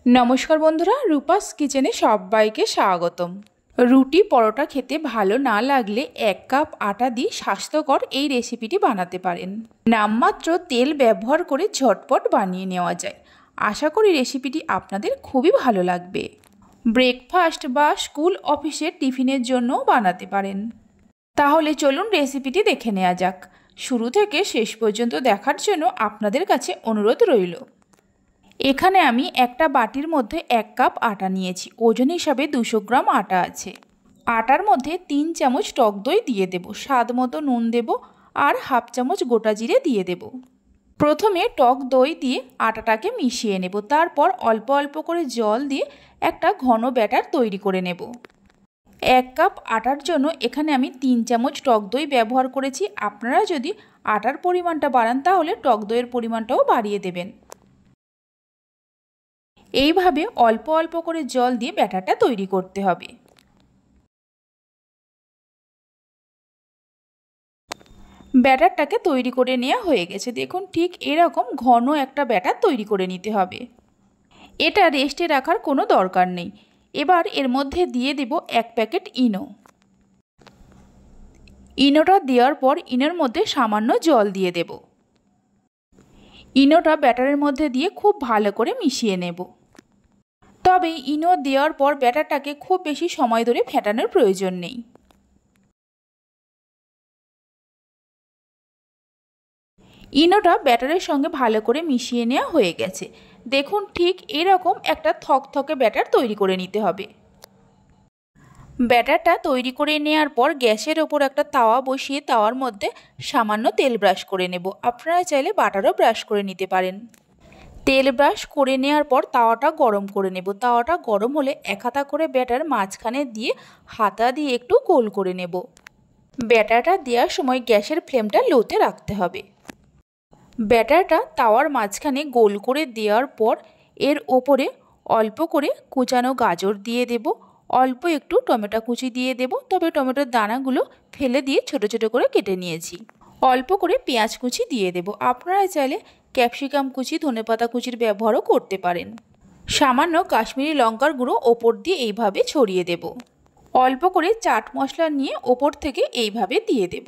नमस्कार बंधुरा रूपास किचेने सबाइके स्वागतम। रुटी परोटा खेते भालो ना लागले एक कप आटा दिए स्वास्थ्यकर এই রেসিপিটি বানাতে পারেন। নামমাত্র তেল ব্যবহার করে ঝটপট বানিয়ে নেওয়া যায়। আশা করি রেসিপিটি আপনাদের খুবই ভালো লাগবে। ব্রেকফাস্ট বা স্কুল অফিসের টিফিনের জন্য বানাতে পারেন। তাহলে চলুন রেসিপিটি দেখে নেওয়া যাক। শুরু থেকে শেষ পর্যন্ত দেখার জন্য আপনাদের কাছে অনুরোধ রইল। এখানে আমি একটা বাটির মধ্যে 1 কাপ আটা নিয়েছি। ওজন হিসাবে 200 গ্রাম আটা আছে। আটার মধ্যে 3 চামচ টক দই দিয়ে দেব, স্বাদ মতো নুন দেব আর হাফ চামচ গোটা জিরে দিয়ে দেব। প্রথমে টক দই দিয়ে আটাটাকে মিশিয়ে নেব, তারপর অল্প অল্প করে জল দিয়ে একটা ঘন ব্যাটার তৈরি করে নেব। 1 কাপ আটার জন্য এখানে আমি 3 চামচ টক দই ব্যবহার করেছি। আপনারা যদি আটার পরিমাণটা বাড়ান তাহলে টক দইয়ের পরিমাণটাও বাড়িয়ে দেবেন। এইভাবে অল্প অল্প করে জল দিয়ে ব্যাটারটা তৈরি করতে হবে। ব্যাটারটাকে তৈরি করে নেওয়া হয়ে গেছে। দেখুন ঠিক এরকম ঘন একটা ব্যাটার তৈরি করে নিতে হবে। এটা রেস্টে রাখার কোনো দরকার নেই। এবার এর মধ্যে দিয়ে দেব 1 প্যাকেট ইনো। ইনোটা দেওয়ার পর ইনোর মধ্যে সামান্য জল দিয়ে দেব। ইনোটা ব্যাটারের মধ্যে দিয়ে খুব ভালো করে মিশিয়ে নেব। তবে ইনো দেওয়ার পর ব্যাটারটাকে খুব বেশি সময় ধরে ফেটানোর প্রয়োজন নেই। ইনোটা ব্যাটারের সঙ্গে ভালো করে মিশিয়ে নেওয়া হয়ে গেছে। দেখুন ঠিক এরকম একটা থকথকে ব্যাটার তৈরি করে নিতে হবে। ব্যাটারটা তৈরি করে নেওয়ার পর গ্যাসের ওপর একটা তাওয়া বসিয়ে তাওয়ার মধ্যে সামান্য তেল ব্রাশ করে নেব। আপনারা চাইলে বাটারও ব্রাশ করে নিতে পারেন। তেল ব্রাশ করে নেওয়ার পর তাওয়াটা গরম করে নেব। তাওয়াটা গরম হলে এক হাতা করে ব্যাটার মাঝখানে দিয়ে হাতা দিয়ে একটু গোল করে নেব। ব্যাটারটা দেওয়ার সময় গ্যাসের ফ্লেমটা লোতে রাখতে হবে। ব্যাটারটা তাওয়ার মাঝখানে গোল করে দেওয়ার পর এর ওপরে অল্প করে কুচানো গাজর দিয়ে দেব, অল্প একটু টমেটো কুচি দিয়ে দেব। তবে টমেটোর দানাগুলো ফেলে দিয়ে ছোট ছোট করে কেটে নিয়েছি। অল্প করে পেঁয়াজ কুচি দিয়ে দেব। আপনারা চাইলে ক্যাপসিকাম কুচি, ধনেপাতা কুচির ব্যবহারও করতে পারেন। সামান্য কাশ্মীরি লঙ্কার গুঁড়ো ওপর দিয়ে এইভাবে ছড়িয়ে দেব। অল্প করে চাট মশলা নিয়ে ওপর থেকে এইভাবে দিয়ে দেব।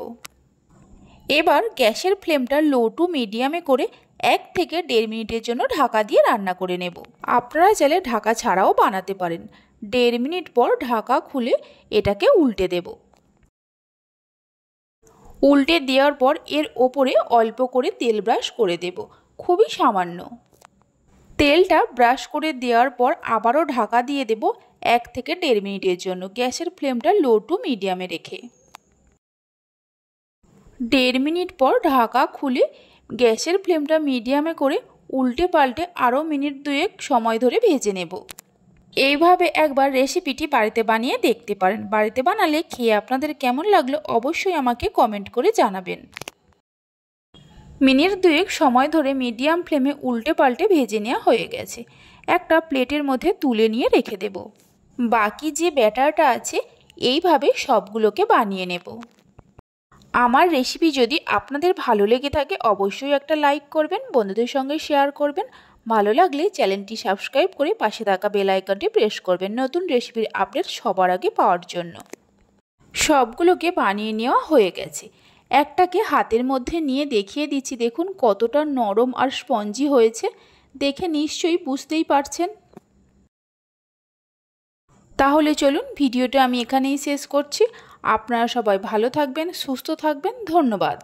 এবার গ্যাসের ফ্লেমটা লো টু মিডিয়ামে করে 1 থেকে 1.5 মিনিটের জন্য ঢাকা দিয়ে রান্না করে নেব। আপনারা চাইলে ঢাকা ছাড়াও বানাতে পারেন। 1.5 মিনিট পর ঢাকা খুলে এটাকে উল্টে দেব। উল্টে দেওয়ার পর এর ওপরে অল্প করে তেল ব্রাশ করে দেব, খুবই সামান্য। তেলটা ব্রাশ করে দেওয়ার পর আবারও ঢাকা দিয়ে দেব 1 থেকে 1.5 মিনিটের জন্য, গ্যাসের ফ্লেমটা লো টু মিডিয়ামে রেখে। 1.5 মিনিট পর ঢাকা খুলে গ্যাসের ফ্লেমটা মিডিয়ামে করে উল্টে পাল্টে আরও মিনিট 2 সময় ধরে ভেজে নেব। এইভাবে একবার রেসিপিটি বাড়িতে বানিয়ে দেখতে পারেন। বাড়িতে বানালে খেয়ে আপনাদের কেমন লাগলো অবশ্যই আমাকে কমেন্ট করে জানাবেন। মিনিট 2 সময় ধরে মিডিয়াম ফ্লেমে উল্টে পাল্টে ভেজে নেওয়া হয়ে গেছে। একটা প্লেটের মধ্যে তুলে নিয়ে রেখে দেব। বাকি যে ব্যাটারটা আছে এইভাবে সবগুলোকে বানিয়ে নেব। আমার রেসিপি যদি আপনাদের ভালো লেগে থাকে অবশ্যই একটা লাইক করবেন, বন্ধুদের সঙ্গে শেয়ার করবেন। ভালো লাগলে চ্যানেলটি সাবস্ক্রাইব করে পাশে থাকা বেল আইকনটি প্রেস করবেন নতুন রেসিপির আপডেট সবার আগে পাওয়ার জন্য। সবগুলোকে বানিয়ে নেওয়া হয়ে গেছে। একটাকে হাতের মধ্যে নিয়ে দেখিয়ে দিচ্ছি, দেখুন কতটা নরম আর স্পঞ্জি হয়েছে। দেখে নিশ্চয়ই বুঝতেই পারছেন। তাহলে চলুন ভিডিওটা আমি এখানেই শেষ করছি। আপনারা সবাই ভালো থাকবেন, সুস্থ থাকবেন। ধন্যবাদ।